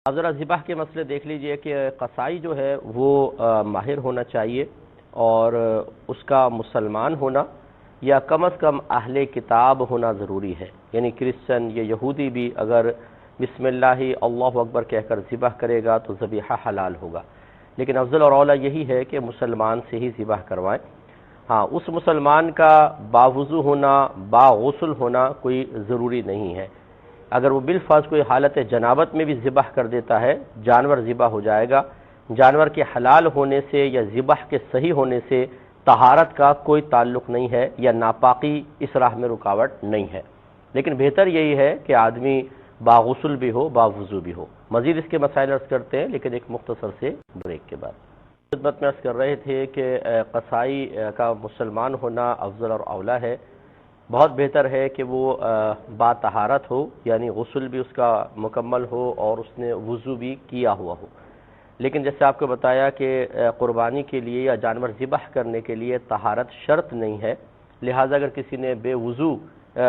اب ذرا ذبح کے مسئلے دیکھ لیجئے کہ قصائی جو ہے وہ ماہر ہونا چاہیے اور اس کا مسلمان ہونا یا کم از کم اہل کتاب ہونا ضروری ہے. یعنی کرسچن یا یہودی بھی اگر بسم اللہ اللہ اکبر کہہ کر ذبح کرے گا تو ذبیحہ حلال ہوگا، لیکن افضل اور اولیٰ یہی ہے کہ مسلمان سے ہی ذبح کروائیں. ہاں، اس مسلمان کا باوضو ہونا باغسل ہونا کوئی ضروری نہیں ہے. اگر وہ بالفرض کوئی حالت جنابت میں بھی ذبح کر دیتا ہے، جانور ذبح ہو جائے گا. جانور کے حلال ہونے سے یا ذبح کے صحیح ہونے سے طہارت کا کوئی تعلق نہیں ہے یا ناپاکی اس راہ میں رکاوٹ نہیں ہے. لیکن بہتر یہی ہے کہ آدمی باغسل بھی ہو باوضو بھی ہو. مزید اس کے مسائل عرض کرتے ہیں لیکن ایک مختصر سے بریک کے بعد. خدمت میں عرض کر رہے تھے کہ قصائی کا مسلمان ہونا افضل اور اولیٰ ہے. بہت بہتر ہے کہ وہ با طہارت ہو، یعنی غسل بھی اس کا مکمل ہو اور اس نے وضو بھی کیا ہوا ہو. لیکن جیسے آپ کو بتایا کہ قربانی کے لیے یا جانور ذبح کرنے کے لیے طہارت شرط نہیں ہے، لہٰذا اگر کسی نے بے وضو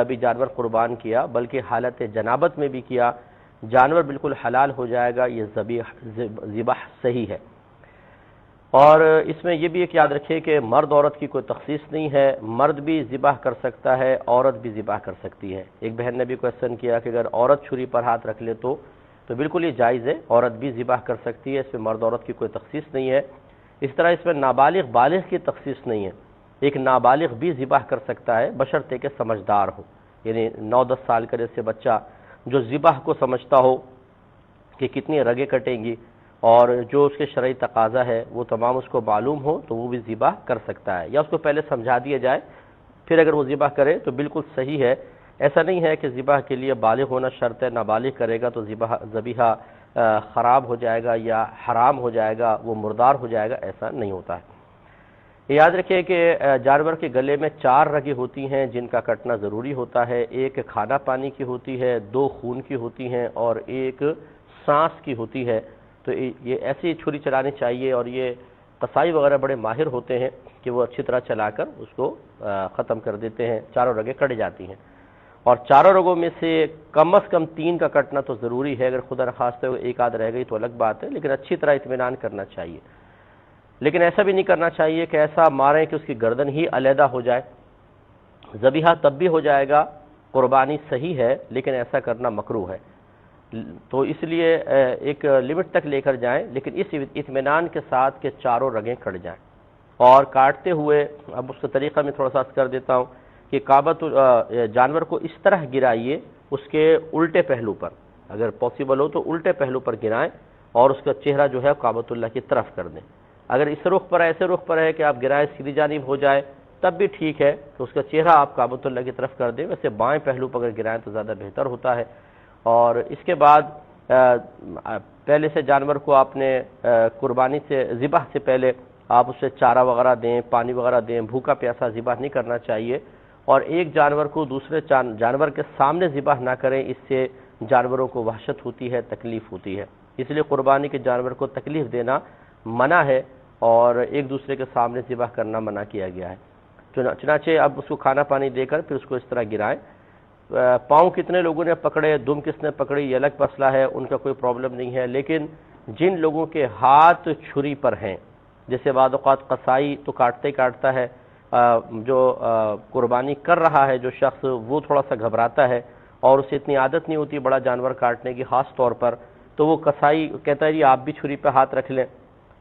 بھی جانور قربان کیا بلکہ حالت جنابت میں بھی کیا، جانور بالکل حلال ہو جائے گا. یہ ذبح صحیح ہے. اور اس میں یہ بھی ایک یاد رکھیں کہ مرد عورت کی کوئی تخصیص نہیں ہے. مرد بھی ذبح کر سکتا ہے، عورت بھی ذبح کر سکتی ہے. ایک بہن نے بھی کویسچن کیا کہ اگر عورت چھری پر ہاتھ رکھ لے تو بالکل یہ جائز ہے، عورت بھی ذبح کر سکتی ہے. اس میں مرد عورت کی کوئی تخصیص نہیں ہے. اس طرح اس میں نابالغ بالغ کی تخصیص نہیں ہے. ایک نابالغ بھی ذبح کر سکتا ہے بشرطے کہ سمجھدار ہو. یعنی 9-10 سال کا سے بچہ جو ذبح کو سمجھتا ہو کہ کتنی رگیں کٹیں گی اور جو اس کے شرعی تقاضا ہے وہ تمام اس کو معلوم ہو تو وہ بھی ذبح کر سکتا ہے، یا اس کو پہلے سمجھا دیا جائے پھر اگر وہ ذبح کرے تو بالکل صحیح ہے. ایسا نہیں ہے کہ ذبح کے لیے بالغ ہونا شرط ہے، نابالغ کرے گا تو ذبیحہ خراب ہو جائے گا یا حرام ہو جائے گا، وہ مردار ہو جائے گا. ایسا نہیں ہوتا ہے. یاد رکھیں کہ جانور کے گلے میں 4 رگیں ہوتی ہیں جن کا کٹنا ضروری ہوتا ہے. ایک کھانا پانی کی ہوتی ہے، 2 خون کی ہوتی ہیں اور ایک سانس کی ہوتی ہے. تو یہ ایسی چھری چلانی چاہیے اور یہ قصائی وغیرہ بڑے ماہر ہوتے ہیں کہ وہ اچھی طرح چلا کر اس کو ختم کر دیتے ہیں. 4 رگیں کٹ جاتی ہیں اور 4 رگوں میں سے کم از کم 3 کا کٹنا تو ضروری ہے. اگر خدا نخواستہ ایک آدھ رہ گئی تو الگ بات ہے، لیکن اچھی طرح اطمینان کرنا چاہیے. لیکن ایسا بھی نہیں کرنا چاہیے کہ ایسا ماریں کہ اس کی گردن ہی علیحدہ ہو جائے. ذبیحہ تب بھی ہو جائے گا، قربانی صحیح ہے، لیکن ایسا کرنا مکروہ ہے. تو اس لیے ایک لمٹ تک لے کر جائیں، لیکن اس اطمینان کے ساتھ کہ 4 رگیں کٹ جائیں. اور کاٹتے ہوئے اب اس کا طریقہ میں تھوڑا سا عرض کر دیتا ہوں کہ جانور کو اس طرح گرائیے اس کے الٹے پہلو پر، اگر پاسبل ہو تو الٹے پہلو پر گرائیں اور اس کا چہرہ جو ہے کعبۃ اللہ کی طرف کر دیں. اگر اس رخ پر ایسے رخ پر ہے کہ آپ گرائے سیدھی جانب ہو جائے تب بھی ٹھیک ہے کہ اس کا چہرہ آپ کعبۃ اللہ کی طرف کر دیں. ویسے بائیں پہلو پر اگر گرائیں تو زیادہ بہتر ہوتا ہے. اور اس کے بعد پہلے سے جانور کو آپ نے قربانی سے ذبح سے پہلے آپ اسے چارہ وغیرہ دیں، پانی وغیرہ دیں. بھوکا پیاسا ذبح نہیں کرنا چاہیے. اور ایک جانور کو دوسرے جانور کے سامنے ذبح نہ کریں، اس سے جانوروں کو وحشت ہوتی ہے، تکلیف ہوتی ہے. اس لیے قربانی کے جانور کو تکلیف دینا منع ہے اور ایک دوسرے کے سامنے ذبح کرنا منع کیا گیا ہے. چنانچہ اب اس کو کھانا پانی دے کر پھر اس کو اس طرح گرائیں. پاؤں کتنے لوگوں نے پکڑے، دم کس نے پکڑی، یہ الگ مسئلہ ہے، ان کا کوئی پرابلم نہیں ہے. لیکن جن لوگوں کے ہاتھ چھری پر ہیں، جیسے بعض اوقات قصائی تو کاٹتے کاٹتا ہے، جو قربانی کر رہا ہے جو شخص وہ تھوڑا سا گھبراتا ہے اور اسے اتنی عادت نہیں ہوتی بڑا جانور کاٹنے کی خاص طور پر، تو وہ قصائی کہتا ہے جی آپ بھی چھری پہ ہاتھ رکھ لیں.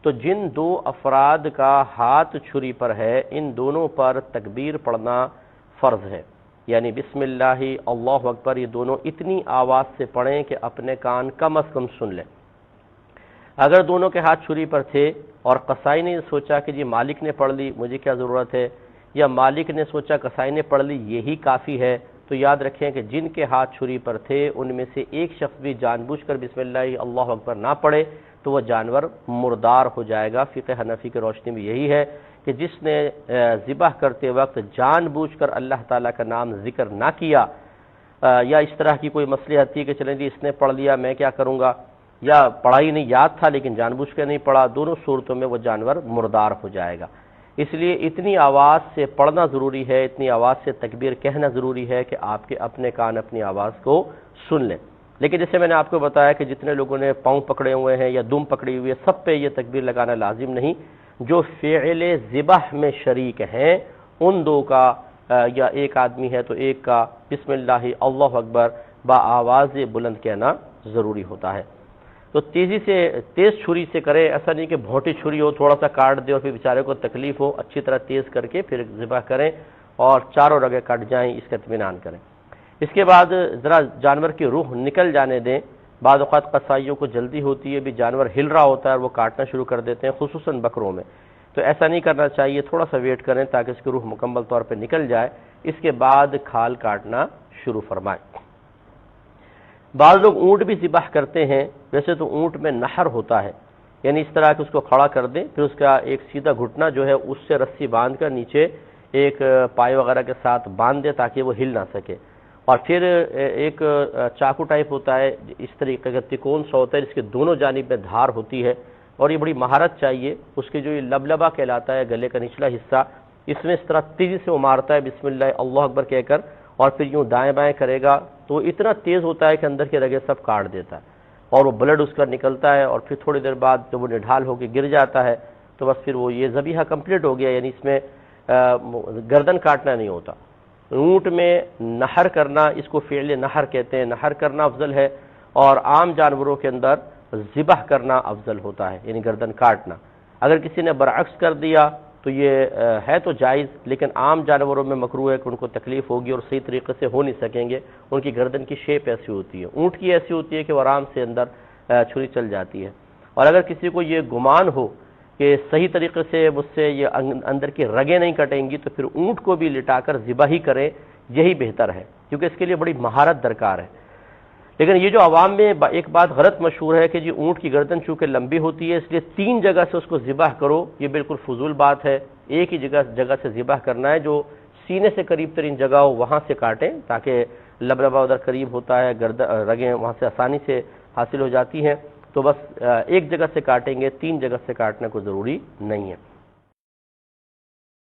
تو جن 2 افراد کا ہاتھ چھری پر ہے ان دونوں پر تکبیر پڑھنا فرض ہے. یعنی بسم اللہ اللہ اکبر یہ دونوں اتنی آواز سے پڑھیں کہ اپنے کان کم از کم سن لیں. اگر دونوں کے ہاتھ چھری پر تھے اور قصائی نے سوچا کہ جی مالک نے پڑھ لی مجھے کیا ضرورت ہے، یا مالک نے سوچا قصائی نے پڑھ لی یہی کافی ہے، تو یاد رکھیں کہ جن کے ہاتھ چھری پر تھے ان میں سے ایک شخص بھی جان بوجھ کر بسم اللہ اللہ اکبر نہ پڑھے تو وہ جانور مردار ہو جائے گا. فقہ حنفی کی روشنی میں یہی ہے کہ جس نے ذبح کرتے وقت جان بوجھ کر اللہ تعالیٰ کا نام ذکر نہ کیا، یا اس طرح کی کوئی مصلحت تھی کہ چلیں جی اس نے پڑھ لیا میں کیا کروں گا، یا پڑھائی نہیں یاد تھا لیکن جان بوجھ کے نہیں پڑھا، دونوں صورتوں میں وہ جانور مردار ہو جائے گا. اس لیے اتنی آواز سے پڑھنا ضروری ہے، اتنی آواز سے تکبیر کہنا ضروری ہے کہ آپ کے اپنے کان اپنی آواز کو سن لیں. لیکن جیسے میں نے آپ کو بتایا کہ جتنے لوگوں نے پاؤں پکڑے ہوئے ہیں یا دم پکڑی ہوئی ہے، سب پہ یہ تکبیر لگانا لازم نہیں. جو فعل ذبح میں شریک ہیں ان دو کا یا ایک آدمی ہے تو ایک کا بسم اللہ اللہ اکبر با آواز بلند کہنا ضروری ہوتا ہے. تو تیز چھری سے کرے، ایسا نہیں کہ بھونٹی چھری ہو تھوڑا سا کاٹ دے اور پھر بیچارے کو تکلیف ہو، اچھی طرح تیز کر کے پھر ذبح کریں اور چاروں رگیں کٹ جائیں، اس کا اطمینان کریں. اس کے بعد ذرا جانور کی روح نکل جانے دیں. بعض اوقات قصائیوں کو جلدی ہوتی ہے، بھی جانور ہل رہا ہوتا ہے اور وہ کاٹنا شروع کر دیتے ہیں، خصوصاً بکروں میں. تو ایسا نہیں کرنا چاہیے، تھوڑا سا ویٹ کریں تاکہ اس کی روح مکمل طور پہ نکل جائے. اس کے بعد کھال کاٹنا شروع فرمائیں. بعض لوگ اونٹ بھی ذبح کرتے ہیں. ویسے تو اونٹ میں نحر ہوتا ہے، یعنی اس طرح کہ اس کو کھڑا کر دیں، پھر اس کا ایک سیدھا گھٹنا جو ہے اس سے رسی باندھ کر نیچے ایک پائے وغیرہ کے ساتھ باندھ دے تاکہ وہ ہل نہ سکے. اور پھر ایک چاقو ٹائپ ہوتا ہے، اس طریقے کا تکون سا ہوتا ہے جس کے دونوں جانب میں دھار ہوتی ہے، اور یہ بڑی مہارت چاہیے. اس کے جو یہ لبلبا کہلاتا ہے گلے کا نچلا حصہ، اس میں اس طرح تیزی سے وہ مارتا ہے بسم اللہ اللہ اکبر کہہ کر، اور پھر یوں دائیں بائیں کرے گا تو اتنا تیز ہوتا ہے کہ اندر کے رگے سب کاٹ دیتا ہے اور وہ بلڈ اس کا نکلتا ہے. اور پھر تھوڑی دیر بعد جب وہ نڈھال ہو کے گر جاتا ہے تو بس پھر وہ یہ ذبیحہ کمپلیٹ ہو گیا، یعنی اس میں گردن کاٹنا نہیں ہوتا. اونٹ میں نحر کرنا، اس کو فعل نحر کہتے ہیں، نحر کرنا افضل ہے، اور عام جانوروں کے اندر ذبح کرنا افضل ہوتا ہے، یعنی گردن کاٹنا. اگر کسی نے برعکس کر دیا تو یہ ہے تو جائز، لیکن عام جانوروں میں مکروہ ہے کہ ان کو تکلیف ہوگی اور صحیح طریقے سے ہو نہیں سکیں گے. ان کی گردن کی شیپ ایسی ہوتی ہے، اونٹ کی ایسی ہوتی ہے کہ وہ آرام سے اندر چھری چل جاتی ہے. اور اگر کسی کو یہ گمان ہو کہ صحیح طریقے سے مجھ سے یہ اندر کی رگیں نہیں کٹیں گی تو پھر اونٹ کو بھی لٹا کر ذبح ہی کریں، یہی بہتر ہے، کیونکہ اس کے لیے بڑی مہارت درکار ہے. لیکن یہ جو عوام میں ایک بات غلط مشہور ہے کہ جی اونٹ کی گردن چونکہ لمبی ہوتی ہے اس لیے 3 جگہ سے اس کو ذبح کرو، یہ بالکل فضول بات ہے. ایک ہی جگہ سے ذبح کرنا ہے، جو سینے سے قریب ترین جگہ ہو وہاں سے کاٹیں تاکہ لبلبا ادھر قریب ہوتا ہے، رگیں وہاں سے آسانی سے حاصل ہو جاتی ہیں. تو بس ایک جگہ سے کاٹیں گے، 3 جگہ سے کاٹنے کو ضروری نہیں ہے.